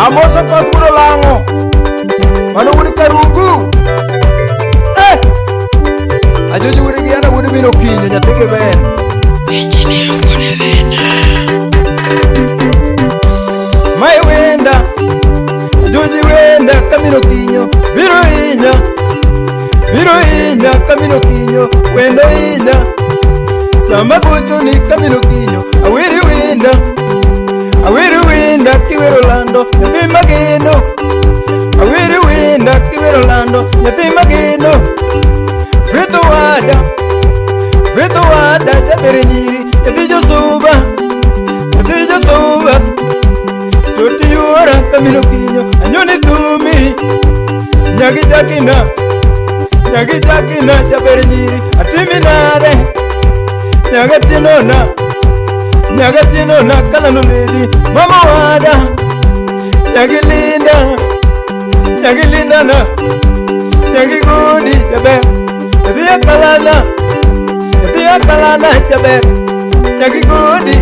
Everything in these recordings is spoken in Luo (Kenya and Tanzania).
Amosa kwa kuro lango mano wuri karungu ajoji wuri giana wuri mino kinyo nyatike ben Ejine ngone vena mai wenda ajoji wenda kamino kinyo biro inya kamino kinyo wendo inya samba kucho ni kamino kinyo awiri winda kiwero lando nyathi mageno awiri winda kiwero lando nyathi mageno Rito wada jabere nyiri nyathi josuba choti yuora kamino kinyo anyoni thumi nyagi jakina jabere nyiri atimi nade nyagatinona kalano ledi mama wada nyagilinda na nyagigudi jabe yadhiya kalana jabe nyagigudi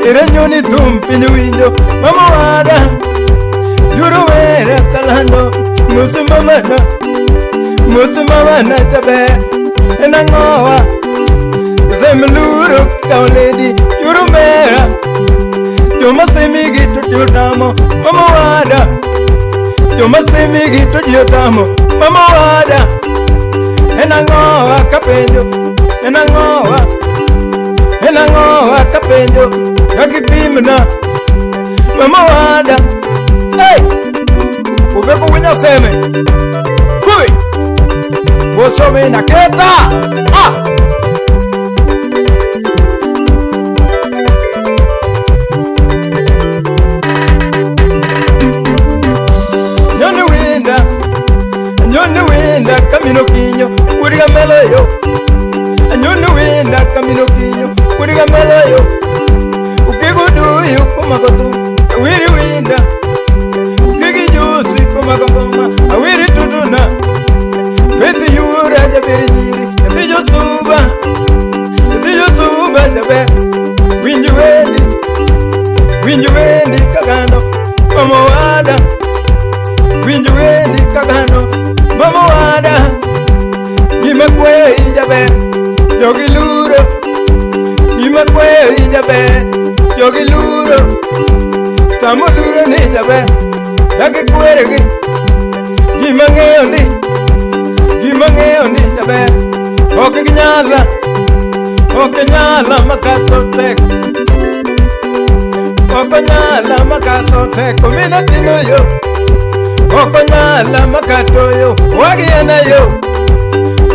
irenyoni thum pinyo winjo mama wada yuro wera kalano musimamana jabe enangowa Zemluro kauledi yurumera Joma semigi tutiyotamo mama wada Joma semigi tutiyotamo mama wada Enangowa kapenjo Yakipimna mama wada Hey! Uveku winya seme Kui! Wosome na keta Ah! Camino kinyo, kuriga melayo. Anyoni winda camino kinyo, kuriga melayo. Ukigudu yu kumakotu, awiri winda. Ukigi jusi kumakoma, awiri tuduna. Vethi yura jabiri nyiri, yathi josuba jabe. Winju wendi kagano, mama wada. Winju wendi kagano. Mama wada Gima kwe ijabe Yogi luro Gima kwe ijabe Yogi luro Samo luro ni jabe Yagi kweregi Gima ngeo ni jabe Oke nyala makato tek Oke nyala makato tek Kumina tino yo Okonyala makatoyo wagiana yo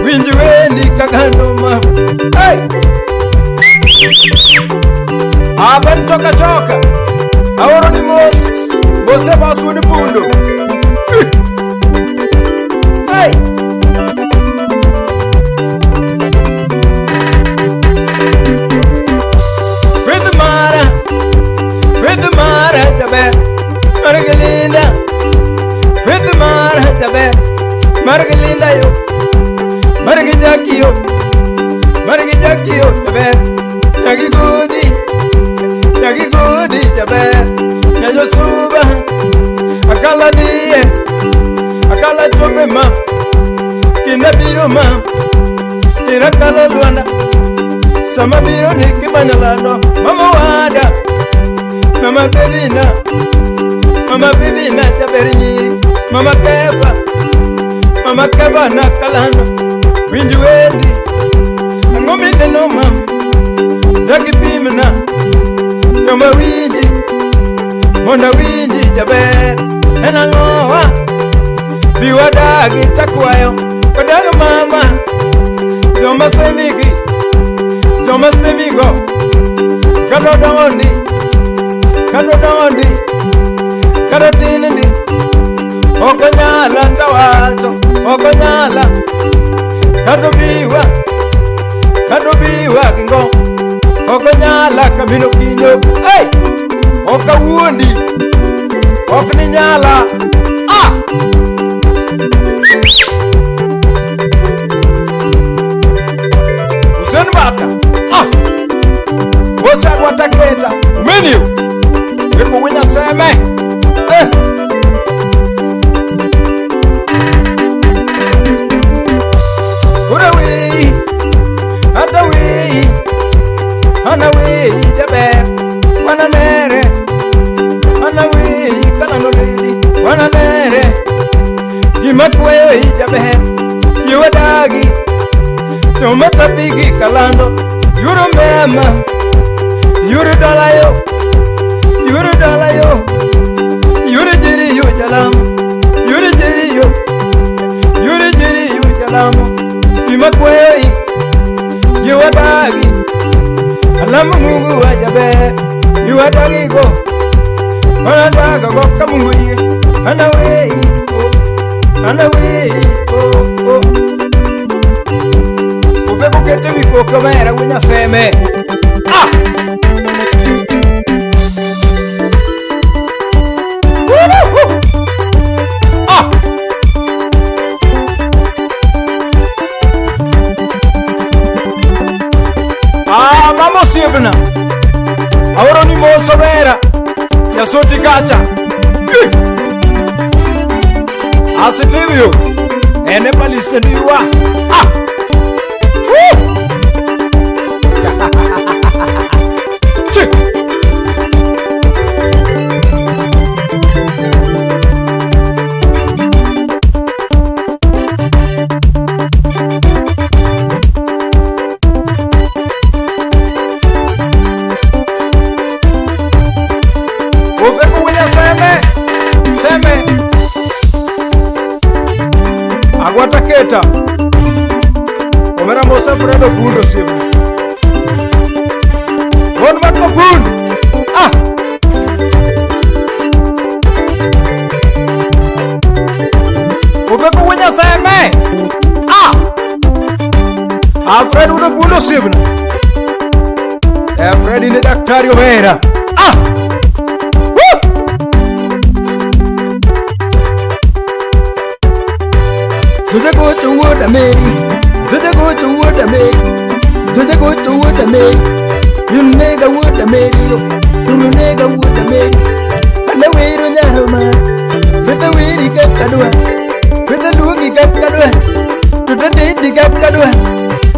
winji wendi kaganoma hey aban choka aworo ni mose basu ni pundo hey with mara jabe margelinda Margelinda yo Margijakio jabe Yagigudi jabe Yajosuba Akala diye Akala chobe ma Kina biro ma Kina kala luanda Sama biro niki manyalano Mama wada Mama bebina jaberi nyiri Mama keba na kalano Winju wendi Ngomi neno mam Yaki pimna Yoma winji Monda winji jaber Ena ngowa Biwadagi takwayo Wadaga mama Joma semigo Kado dondi Kado tinindi Okonyala tawacho Okonyala Kado biwa kingo Okonyala kamino kinyo Hey! Okawundi Okninyala Ah! Gimakweyo ijaber Yuwadagi Yumatapigi kalando Yuru mema Yuru dalayo Yuru dalayo Yuru jiri yu jalamu Yuru jiri yu Yuru jiri yu jalamu Gimakweyo Yuwadagi Alamu mungu wajaber Yuwadagi go Anadaga go kamungu ye Anawei Uveko kete wiko kamera winya seme Mamo siebna Auro ni moso vera Ya soti kacha Asitivyo Ene paliste ndiwa Chik Uveko wina Seme Aguataketa Omera Mosa Fredo Pundo Sim Bon Marco Pun Uveko wenya Seme Alfred Udo Pundo Sim Alfred ini Daktari Omera Doja go to wood a me. Doja go to wood a me. Doja go to wood a me. You nigga wood a me. You nigga wood a me. And the way to Yaroma. With the way he got Kadua. With the look he got Kadua. To the date he got Kadua.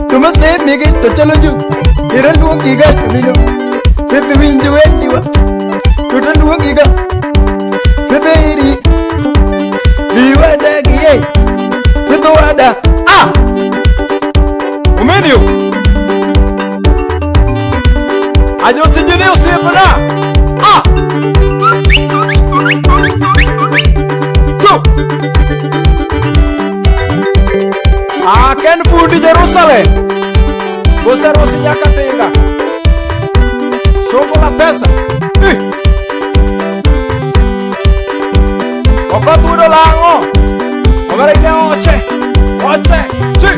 To must save me get to tell you. You don't look he got me. With the wind you end you up. To the look he got. With the 80. Do you want that? Wada Umenio Ajo sijini usifuna Chu Ken Fundi Jerusalem Bosa Rosi Nyakatenga Soko la pesa Okatudo lango Omera ine oche Chi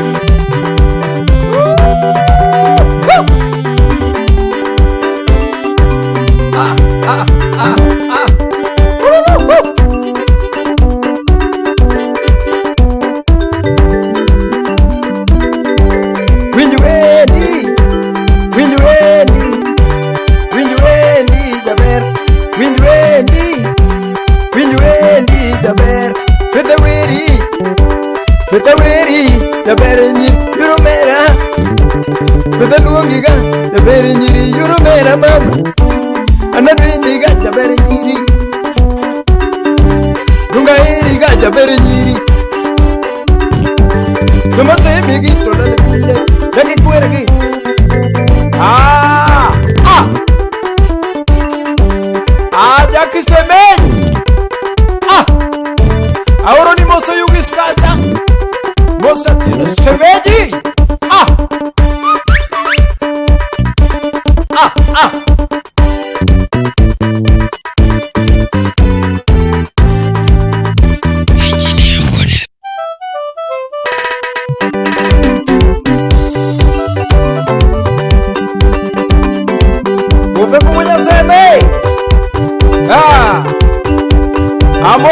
Jaber Fetaweri Jaberenyi Yurumera Fetalungiga Jaberenyiri Yurumera mama Anadrindiga Jaberenyiri Dunga iriga Jaberenyiri Duma semigi Tolale kule Jaki kweregi Jaki semenyi Ahora ni mosa yugi skacha Mosa tino semeji